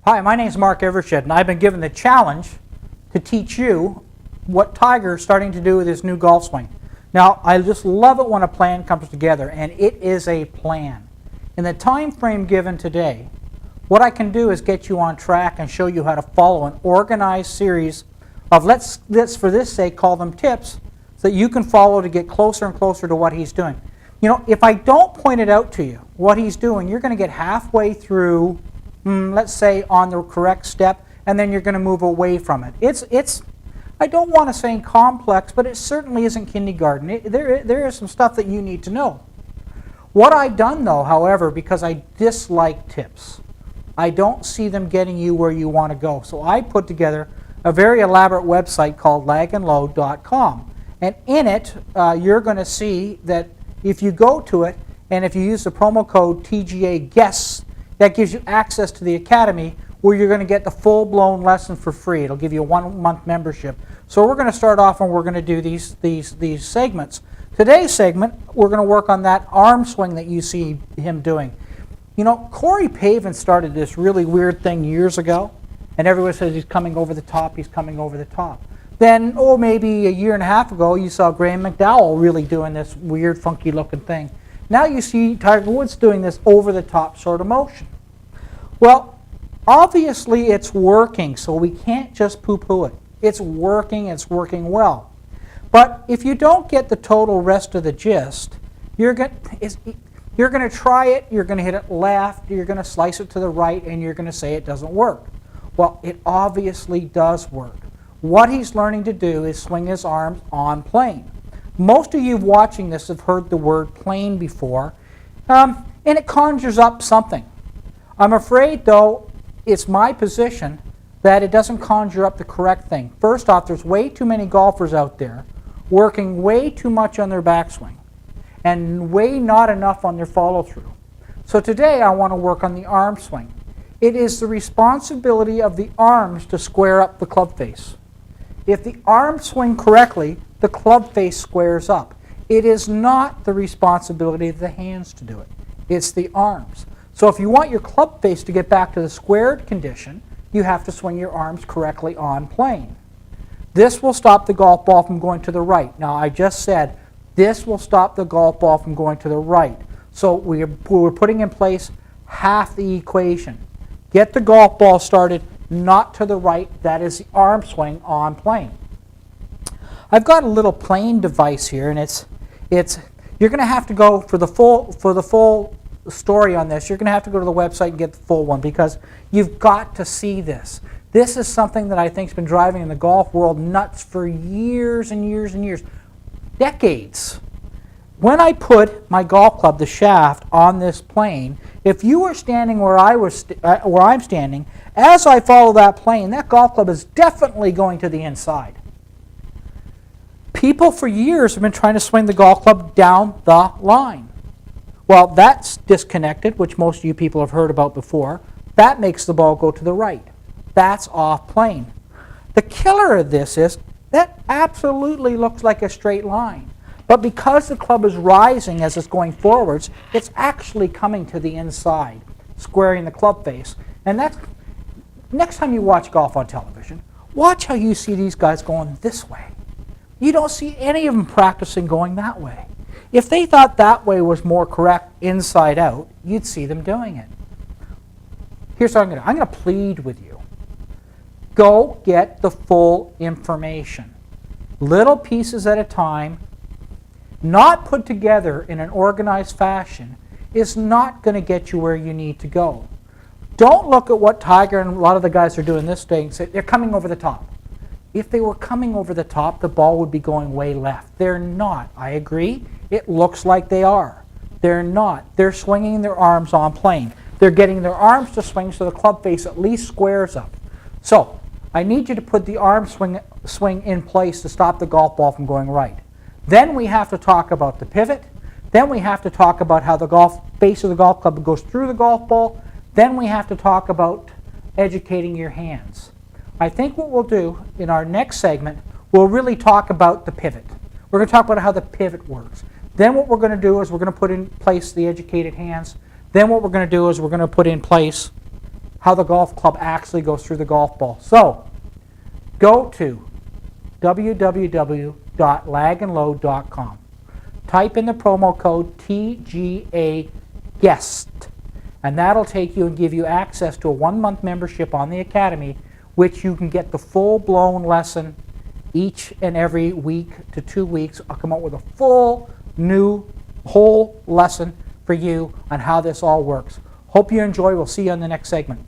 Hi, my name is Mark Evershed, and I've been given the challenge to teach you what Tiger is starting to do with his new golf swing. Now, I just love it when a plan comes together, and it is a plan. In the time frame given today, what I can do is get you on track and show you how to follow an organized series of, let's for this sake call them tips, so that you can follow to get closer and closer to what he's doing. You know, if I don't point it out to you, what he's doing, you're going to get halfway through, let's say, on the correct step, and then you're going to move away from it. It's I don't want to say complex, but it certainly isn't kindergarten. There is some stuff that you need to know. What I've done, though, however, because I dislike tips, I don't see them getting you where you want to go. So I put together a very elaborate website called lagandload.com. And in it, you're going to see that if you go to it, and if you use the promo code TGA Guests, that gives you access to the Academy, where you're going to get the full-blown lesson for free. It'll give you a 1-month membership. So we're going to start off and we're going to do these segments. Today's segment, we're going to work on that arm swing that you see him doing. You know, Corey Pavin started this really weird thing years ago, and everyone says he's coming over the top, he's coming over the top. Then, maybe a year and a half ago, you saw Graham McDowell really doing this weird, funky-looking thing. Now you see Tiger Woods doing this over-the-top sort of motion. Well, obviously it's working, so we can't just poo-poo it. It's working well. But if you don't get the total rest of the gist, you're going to try it, you're going to hit it left, you're going to slice it to the right, and you're going to say it doesn't work. Well, it obviously does work. What he's learning to do is swing his arms on plane. Most of you watching this have heard the word plane before, and it conjures up something. I'm afraid, though, it's my position that it doesn't conjure up the correct thing. First off, there's way too many golfers out there working way too much on their backswing and way not enough on their follow-through. So today I want to work on the arm swing. It is the responsibility of the arms to square up the club face. If the arms swing correctly, the club face squares up. It is not the responsibility of the hands to do it. It's the arms. So if you want your club face to get back to the squared condition, you have to swing your arms correctly on plane. This will stop the golf ball from going to the right. Now, I just said this will stop the golf ball from going to the right. So we're putting in place half the equation. Get the golf ball started not to the right. That is the arm swing on plane. I've got a little plane device here, and you're going to have to go for the full story on this. You're going to have to go to the website and get the full one, because you've got to see this. This is something that I think has been driving in the golf world nuts for years and years and years, decades. When I put my golf club, the shaft, on this plane, if you were standing where I'm standing, as I follow that plane, that golf club is definitely going to the inside. People for years have been trying to swing the golf club down the line. Well, that's disconnected, which most of you people have heard about before. That makes the ball go to the right. That's off plane. The killer of this is that absolutely looks like a straight line. But because the club is rising as it's going forwards, it's actually coming to the inside, squaring the club face. And that's, next time you watch golf on television, watch how you see these guys going this way. You don't see any of them practicing going that way. If they thought that way was more correct inside out, you'd see them doing it. Here's what I'm going to plead with you. Go get the full information. Little pieces at a time, not put together in an organized fashion, is not going to get you where you need to go. Don't look at what Tiger and a lot of the guys are doing this day and say they're coming over the top. If they were coming over the top, the ball would be going way left. They're not. I agree. It looks like they are. They're not. They're swinging their arms on plane. They're getting their arms to swing so the club face at least squares up. So I need you to put the arm swing in place to stop the golf ball from going right. Then we have to talk about the pivot. Then we have to talk about how the face of the golf club goes through the golf ball. Then we have to talk about educating your hands. I think what we'll do in our next segment, we'll really talk about the pivot. We're going to talk about how the pivot works. Then what we're going to do is we're going to put in place the educated hands. Then what we're going to do is we're going to put in place how the golf club actually goes through the golf ball. So go to www.lagandload.com. Type in the promo code TGA Guest, and that'll take you and give you access to a 1-month membership on the Academy, which you can get the full-blown lesson each and every week to 2 weeks. I'll come out with a full new whole lesson for you on how this all works. Hope you enjoy. We'll see you on the next segment.